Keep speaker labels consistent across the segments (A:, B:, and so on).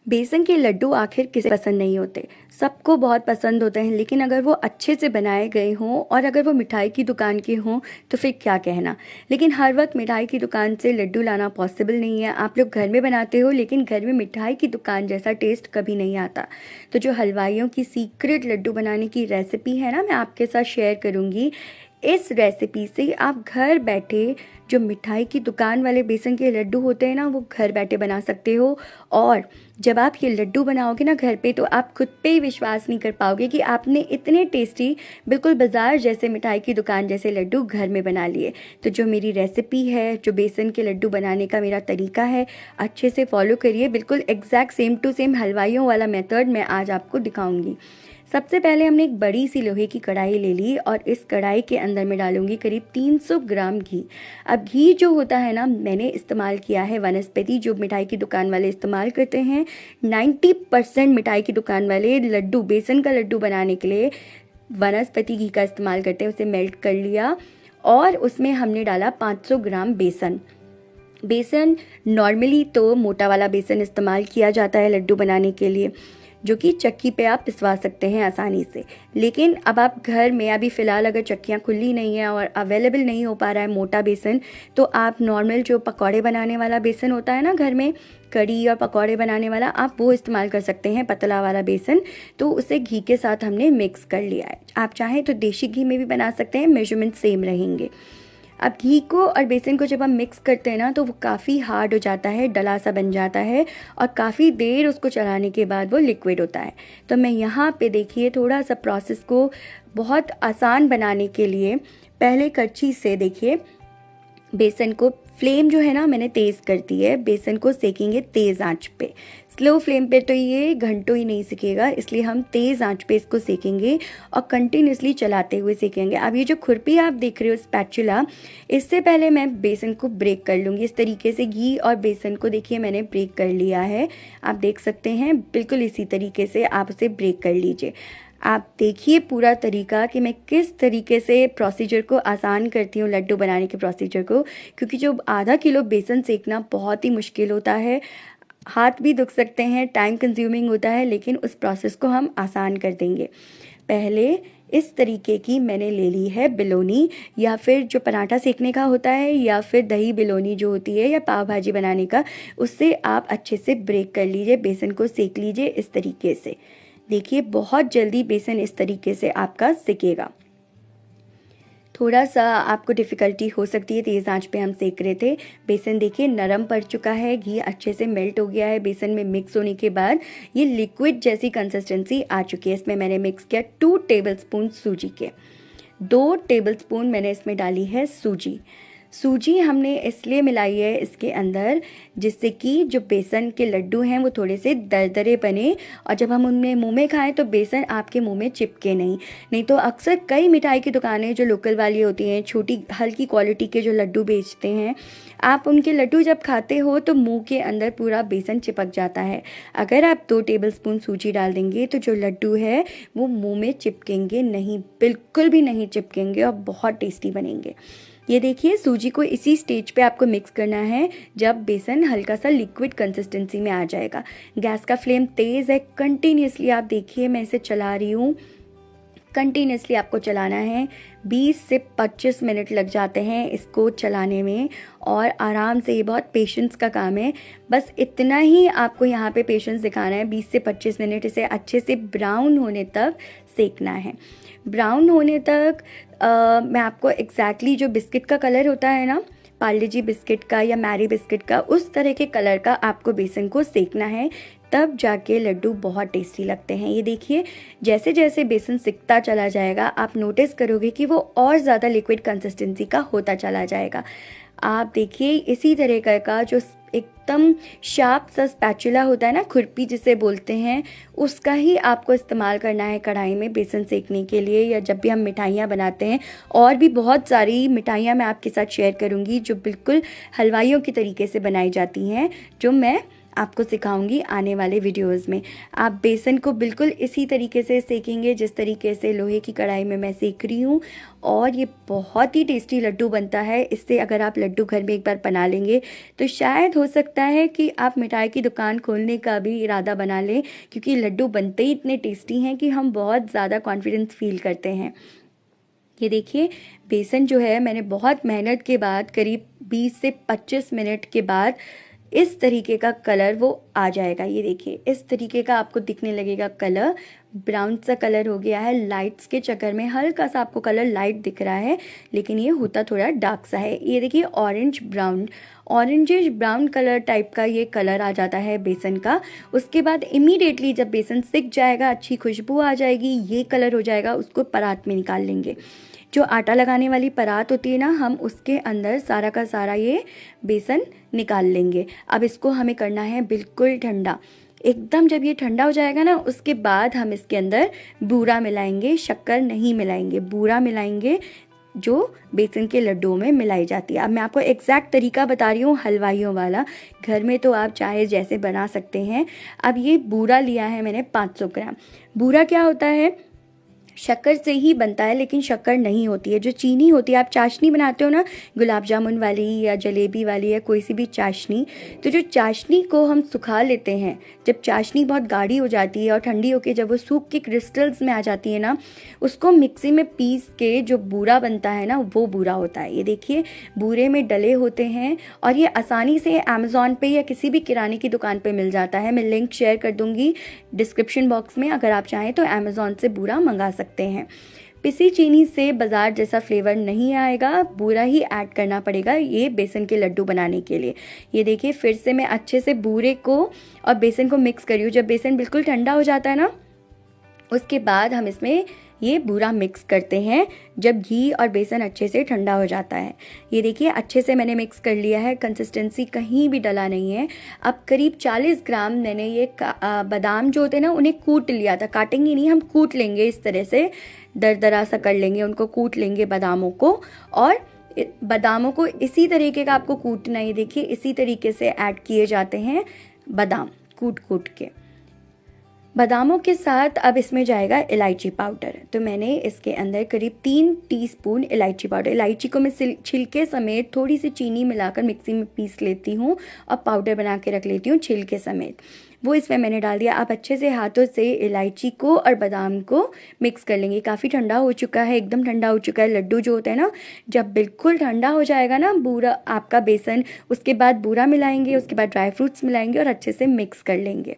A: बेसन के लड्डू आखिर किसे पसंद नहीं होते। सबको बहुत पसंद होते हैं, लेकिन अगर वो अच्छे से बनाए गए हों और अगर वो मिठाई की दुकान के हों तो फिर क्या कहना। लेकिन हर वक्त मिठाई की दुकान से लड्डू लाना पॉसिबल नहीं है। आप लोग घर में बनाते हो, लेकिन घर में मिठाई की दुकान जैसा टेस्ट कभी नहीं आता। तो जो हलवाइयों की सीक्रेट लड्डू बनाने की रेसिपी है ना, मैं आपके साथ शेयर करूँगी। इस रेसिपी से आप घर बैठे जो मिठाई की दुकान वाले बेसन के लड्डू होते हैं ना, वो घर बैठे बना सकते हो। और जब आप ये लड्डू बनाओगे ना घर पे, तो आप खुद पे ही विश्वास नहीं कर पाओगे कि आपने इतने टेस्टी, बिल्कुल बाजार जैसे, मिठाई की दुकान जैसे लड्डू घर में बना लिए। तो जो मेरी रेसिपी है, जो बेसन के लड्डू बनाने का मेरा तरीका है, अच्छे से फॉलो करिए। बिल्कुल एग्जैक्ट सेम टू सेम हलवाइयों वाला मेथड मैं आज आपको दिखाऊंगी। सबसे पहले हमने एक बड़ी सी लोहे की कढ़ाई ले ली और इस कढ़ाई के अंदर मैं डालूंगी करीब 300 ग्राम घी। अब घी जो होता है ना, मैंने इस्तेमाल किया है वनस्पति, जो मिठाई की दुकान वाले इस्तेमाल करते हैं। 90% मिठाई की दुकान वाले लड्डू, बेसन का लड्डू बनाने के लिए वनस्पति घी का इस्तेमाल करते हैं। उसे मेल्ट कर लिया और उसमें हमने डाला 500 ग्राम बेसन। बेसन नॉर्मली तो मोटा वाला बेसन इस्तेमाल किया जाता है लड्डू बनाने के लिए, जो कि चक्की पे आप पिसवा सकते हैं आसानी से। लेकिन अब आप घर में, अभी फ़िलहाल अगर चक्कियाँ खुली नहीं है और अवेलेबल नहीं हो पा रहा है मोटा बेसन, तो आप नॉर्मल जो पकौड़े बनाने वाला बेसन होता है ना घर में, कड़ी और पकौड़े बनाने वाला, आप वो इस्तेमाल कर सकते हैं, पतला वाला बेसन। तो उसे घी के साथ हमने मिक्स कर लिया है। आप चाहें तो देसी घी में भी बना सकते हैं, मेजरमेंट सेम रहेंगे। अब घी को और बेसन को जब हम मिक्स करते हैं ना, तो वो काफ़ी हार्ड हो जाता है, डला सा बन जाता है और काफ़ी देर उसको चलाने के बाद वो लिक्विड होता है। तो मैं यहाँ पे देखिए थोड़ा सा प्रोसेस को बहुत आसान बनाने के लिए पहले करछी से देखिए बेसन को, फ्लेम जो है ना मैंने तेज़ कर दी है, बेसन को सेकेंगे तेज़ आंच पे। स्लो फ्लेम पे तो ये घंटों ही नहीं सेकेगा, इसलिए हम तेज़ आंच पे इसको सेकेंगे और कंटिन्यूसली चलाते हुए सेकेंगे। अब ये जो खुरपी आप देख रहे हो, स्पैचुला, इससे पहले मैं बेसन को ब्रेक कर लूँगी। इस तरीके से घी और बेसन को देखिए मैंने ब्रेक कर लिया है। आप देख सकते हैं, बिल्कुल इसी तरीके से आप उसे ब्रेक कर लीजिए। आप देखिए पूरा तरीका कि मैं किस तरीके से प्रोसीजर को आसान करती हूँ, लड्डू बनाने के प्रोसीजर को। क्योंकि जो आधा किलो बेसन सेकना बहुत ही मुश्किल होता है, हाथ भी दुख सकते हैं, टाइम कंज्यूमिंग होता है, लेकिन उस प्रोसेस को हम आसान कर देंगे। पहले इस तरीके की मैंने ले ली है बिलोनी, या फिर जो पराठा सेकने का होता है, या फिर दही बिलोनी जो होती है, या पाव भाजी बनाने का, उससे आप अच्छे से ब्रेक कर लीजिए, बेसन को सेक लीजिए इस तरीके से। देखिए बहुत जल्दी बेसन इस तरीके से आपका सिकेगा। थोड़ा सा आपको डिफ़िकल्टी हो सकती है, तेज़ आंच पे हम सेक रहे थे। बेसन देखिए नरम पड़ चुका है, घी अच्छे से मेल्ट हो गया है। बेसन में मिक्स होने के बाद ये लिक्विड जैसी कंसिस्टेंसी आ चुकी है। इसमें मैंने मिक्स किया 2 टेबलस्पून सूजी के, 2 टेबलस्पून मैंने इसमें डाली है सूजी। सूजी हमने इसलिए मिलाई है इसके अंदर, जिससे कि जो बेसन के लड्डू हैं वो थोड़े से दरदरे बने, और जब हम उनमें मुंह में खाएं तो बेसन आपके मुंह में चिपके नहीं। नहीं तो अक्सर कई मिठाई की दुकानें जो लोकल वाली होती हैं, छोटी हल्की क्वालिटी के जो लड्डू बेचते हैं, आप उनके लड्डू जब खाते हो तो मुंह के अंदर पूरा बेसन चिपक जाता है। अगर आप 2 टेबलस्पून सूजी डाल देंगे तो जो लड्डू है वो मुंह में चिपकेंगे नहीं, बिल्कुल भी नहीं चिपकेंगे और बहुत टेस्टी बनेंगे। ये देखिए सूजी को इसी स्टेज पे आपको मिक्स करना है, जब बेसन हल्का सा लिक्विड कंसिस्टेंसी में आ जाएगा। गैस का फ्लेम तेज़ है, कंटिन्यूसली आप देखिए मैं इसे चला रही हूँ, कंटिन्यूसली आपको चलाना है। 20 से 25 मिनट लग जाते हैं इसको चलाने में, और आराम से, ये बहुत पेशेंस का काम है। बस इतना ही आपको यहाँ पे पेशेंस दिखाना है। 20 से 25 मिनट इसे अच्छे से ब्राउन होने तक सेकना है। ब्राउन होने तक मैं आपको एग्जैक्टली जो बिस्किट का कलर होता है ना, पार्ले जी बिस्किट का या मैरी बिस्किट का, उस तरह के कलर का आपको बेसन को सेकना है, तब जाके लड्डू बहुत टेस्टी लगते हैं। ये देखिए जैसे जैसे बेसन सिकता चला जाएगा, आप नोटिस करोगे कि वो और ज़्यादा लिक्विड कंसिस्टेंसी का होता चला जाएगा। आप देखिए इसी तरह का जो एकदम शार्प सा स्पैचुला होता है ना, खुरपी जिसे बोलते हैं, उसका ही आपको इस्तेमाल करना है कढ़ाई में बेसन सेकने के लिए, या जब भी हम मिठाइयाँ बनाते हैं। और भी बहुत सारी मिठाइयाँ मैं आपके साथ शेयर करूँगी जो बिल्कुल हलवाइयों की तरीके से बनाई जाती हैं, जो मैं आपको सिखाऊंगी आने वाले वीडियोस में। आप बेसन को बिल्कुल इसी तरीके से सेकेंगे जिस तरीके से लोहे की कढ़ाई में मैं सेक रही हूँ, और ये बहुत ही टेस्टी लड्डू बनता है। इससे अगर आप लड्डू घर में एक बार बना लेंगे तो शायद हो सकता है कि आप मिठाई की दुकान खोलने का भी इरादा बना लें, क्योंकि लड्डू बनते ही इतने टेस्टी हैं कि हम बहुत ज़्यादा कॉन्फिडेंस फील करते हैं। ये देखिए, बेसन जो है मैंने बहुत मेहनत के बाद करीब 20 से 25 मिनट के बाद इस तरीके का कलर वो आ जाएगा। ये देखिए, इस तरीके का आपको दिखने लगेगा कलर। ब्राउन सा कलर हो गया है, लाइट्स के चक्कर में हल्का सा आपको कलर लाइट दिख रहा है, लेकिन ये होता थोड़ा डार्क सा है। ये देखिए, orange brown, orangish brown colour type का ये कलर आ जाता है बेसन का। उसके बाद इमीडिएटली जब बेसन सिक जाएगा, अच्छी खुशबू आ जाएगी, ये कलर हो जाएगा, उसको परात में निकाल लेंगे। जो आटा लगाने वाली परात होती है ना, हम उसके अंदर सारा का सारा ये बेसन निकाल लेंगे। अब इसको हमें करना है बिल्कुल ठंडा। एकदम जब ये ठंडा हो जाएगा ना, उसके बाद हम इसके अंदर बूरा मिलाएंगे, शक्कर नहीं मिलाएंगे, बूरा मिलाएंगे जो बेसन के लड्डुओं में मिलाई जाती है। अब मैं आपको एग्जैक्ट तरीका बता रही हूँ हलवाइयों वाला, घर में तो आप चाहे जैसे बना सकते हैं। अब ये बूरा लिया है मैंने 500 ग्राम। बूरा क्या होता है? शक्कर से ही बनता है, लेकिन शक्कर नहीं होती है, जो चीनी होती है। आप चाशनी बनाते हो ना, गुलाब जामुन वाली या जलेबी वाली या कोई सी भी चाशनी, तो जो चाशनी को हम सुखा लेते हैं, जब चाशनी बहुत गाढ़ी हो जाती है और ठंडी होकर जब वो सूख के क्रिस्टल्स में आ जाती है ना, उसको मिक्सी में पीस के जो बूरा बनता है ना, वो बूरा होता है। ये देखिए, बूरे में डले होते हैं, और ये आसानी से अमेज़ॉन पे या किसी भी किराने की दुकान पे मिल जाता है। मैं लिंक शेयर कर दूंगी डिस्क्रिप्शन बॉक्स में, अगर आप चाहें तो अमेज़ॉन से बूरा मंगा सकते हैं। पिसी चीनी से बाजार जैसा फ्लेवर नहीं आएगा, बूरा ही ऐड करना पड़ेगा ये बेसन के लड्डू बनाने के लिए। ये देखिए, फिर से मैं अच्छे से बूरे को और बेसन को मिक्स करी हूँ। जब बेसन बिल्कुल ठंडा हो जाता है ना, उसके बाद हम इसमें ये बूरा मिक्स करते हैं, जब घी और बेसन अच्छे से ठंडा हो जाता है। ये देखिए, अच्छे से मैंने मिक्स कर लिया है, कंसिस्टेंसी कहीं भी डला नहीं है। अब करीब 40 ग्राम मैंने ये बादाम जो होते हैं ना, उन्हें कूट लिया था। काटेंगे नहीं, हम कूट लेंगे, इस तरह से दरदरा सा कर लेंगे, उनको कूट लेंगे बादामों को। और बादामों को इसी तरीके का आपको कूटना है। देखिए, इसी तरीके से ऐड किए जाते हैं बादाम, कूट कूट के। बादामों के साथ अब इसमें जाएगा इलायची पाउडर। तो मैंने इसके अंदर करीब 3 टीस्पून इलायची पाउडर, इलायची को मैं छिलके समेत थोड़ी सी चीनी मिलाकर मिक्सी में पीस लेती हूँ और पाउडर बना के रख लेती हूँ छिलके समेत, वो इसमें मैंने डाल दिया। आप अच्छे से हाथों से इलायची को और बादाम को मिक्स कर लेंगे। काफ़ी ठंडा हो चुका है, एकदम ठंडा हो चुका है। लड्डू जो होता है ना, जब बिल्कुल ठंडा हो जाएगा ना बूरा आपका बेसन, उसके बाद बूरा मिलाएंगे, उसके बाद ड्राई फ्रूट्स मिलाएंगे और अच्छे से मिक्स कर लेंगे।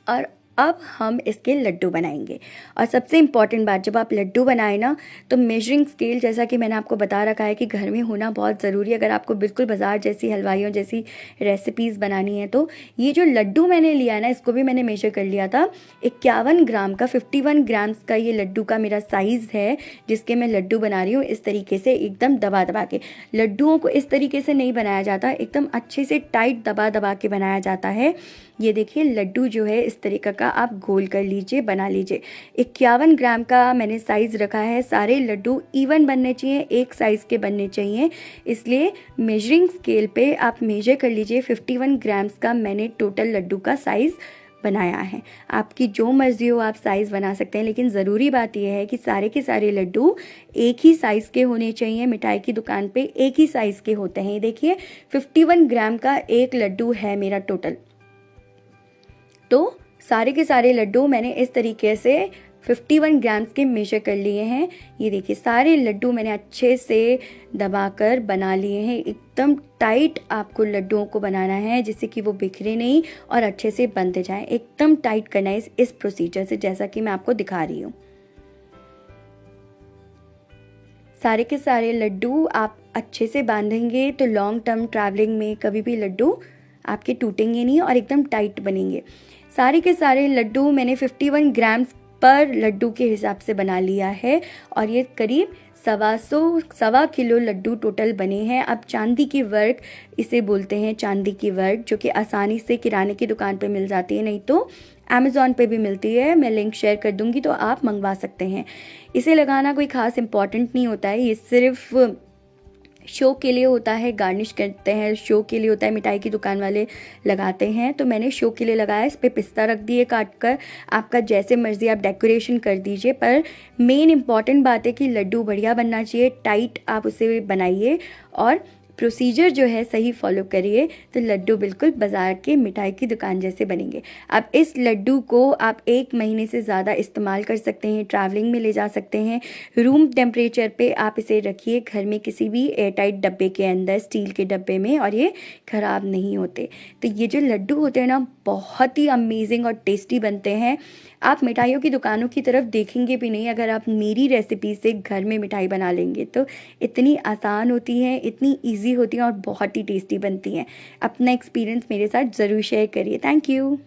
A: और अब हम इसके लड्डू बनाएंगे। और सबसे इम्पॉर्टेंट बात, जब आप लड्डू बनाएं ना, तो मेजरिंग स्केल, जैसा कि मैंने आपको बता रखा है कि घर में होना बहुत ज़रूरी है अगर आपको बिल्कुल बाजार जैसी हलवाइयों जैसी रेसिपीज़ बनानी है। तो ये जो लड्डू मैंने लिया ना, इसको भी मैंने मेजर कर लिया था। 51 ग्राम का, 51 ग्राम्स का ये लड्डू का मेरा साइज़ है, जिसके मैं लड्डू बना रही हूँ। इस तरीके से एकदम दबा दबा के, लड्डुओं को इस तरीके से नहीं बनाया जाता, एकदम अच्छे से टाइट दबा दबा के बनाया जाता है। ये देखिए, लड्डू जो है इस तरीके का आप गोल कर लीजिए, बना लीजिए। 51 ग्राम का मैंने साइज़ रखा है। सारे लड्डू इवन बनने चाहिए, एक साइज़ के बनने चाहिए, इसलिए मेजरिंग स्केल पे आप मेजर कर लीजिए। 51 ग्राम्स का मैंने टोटल लड्डू का साइज़ बनाया है। आपकी जो मर्ज़ी हो आप साइज़ बना सकते हैं, लेकिन ज़रूरी बात यह है कि सारे के सारे लड्डू एक ही साइज़ के होने चाहिए। मिठाई की दुकान पे एक ही साइज़ के होते हैं। देखिए, 51 ग्राम का एक लड्डू है मेरा टोटल। तो सारे के सारे लड्डू मैंने इस तरीके से 51 ग्राम्स के मेजर कर लिए हैं। ये देखिए, सारे लड्डू मैंने अच्छे से दबाकर बना लिए हैं। एकदम टाइट आपको लड्डुओं को बनाना है, जिससे कि वो बिखरे नहीं और अच्छे से बनते जाएं। एकदम टाइट करना है इस प्रोसीजर से, जैसा कि मैं आपको दिखा रही हूँ। सारे के सारे लड्डू आप अच्छे से बांधेंगे तो लॉन्ग टर्म ट्रैवलिंग में कभी भी लड्डू आपके टूटेंगे नहीं और एकदम टाइट बनेंगे। सारे के सारे लड्डू मैंने 51 ग्राम्स पर लड्डू के हिसाब से बना लिया है, और ये करीब 1.25 किलो लड्डू टोटल बने हैं। अब चांदी की वर्क इसे बोलते हैं, चांदी की वर्क, जो कि आसानी से किराने की दुकान पे मिल जाती है, नहीं तो अमेज़ॉन पे भी मिलती है। मैं लिंक शेयर कर दूंगी तो आप मंगवा सकते हैं। इसे लगाना कोई ख़ास इम्पॉर्टेंट नहीं होता है, ये सिर्फ शो के लिए होता है, गार्निश करते हैं, शो के लिए होता है, मिठाई की दुकान वाले लगाते हैं। तो मैंने शो के लिए लगाया, इस पे पिस्ता रख दिए काट कर। आपका जैसे मर्ज़ी आप डेकोरेशन कर दीजिए, पर मेन इम्पॉर्टेंट बात है कि लड्डू बढ़िया बनना चाहिए, टाइट आप उसे बनाइए और प्रोसीजर जो है सही फॉलो करिए, तो लड्डू बिल्कुल बाज़ार के मिठाई की दुकान जैसे बनेंगे। अब इस लड्डू को आप 1 महीने से ज़्यादा इस्तेमाल कर सकते हैं, ट्रैवलिंग में ले जा सकते हैं। रूम टेम्परेचर पे आप इसे रखिए, घर में किसी भी एयरटाइट डब्बे के अंदर, स्टील के डब्बे में, और ये ख़राब नहीं होते। तो ये जो लड्डू होते हैं ना, बहुत ही अमेजिंग और टेस्टी बनते हैं। आप मिठाइयों की दुकानों की तरफ देखेंगे भी नहीं अगर आप मेरी रेसिपी से घर में मिठाई बना लेंगे तो। इतनी आसान होती हैं, इतनी ईजी होती हैं और बहुत ही टेस्टी बनती हैं। अपना एक्सपीरियंस मेरे साथ ज़रूर शेयर करिए। Thank you.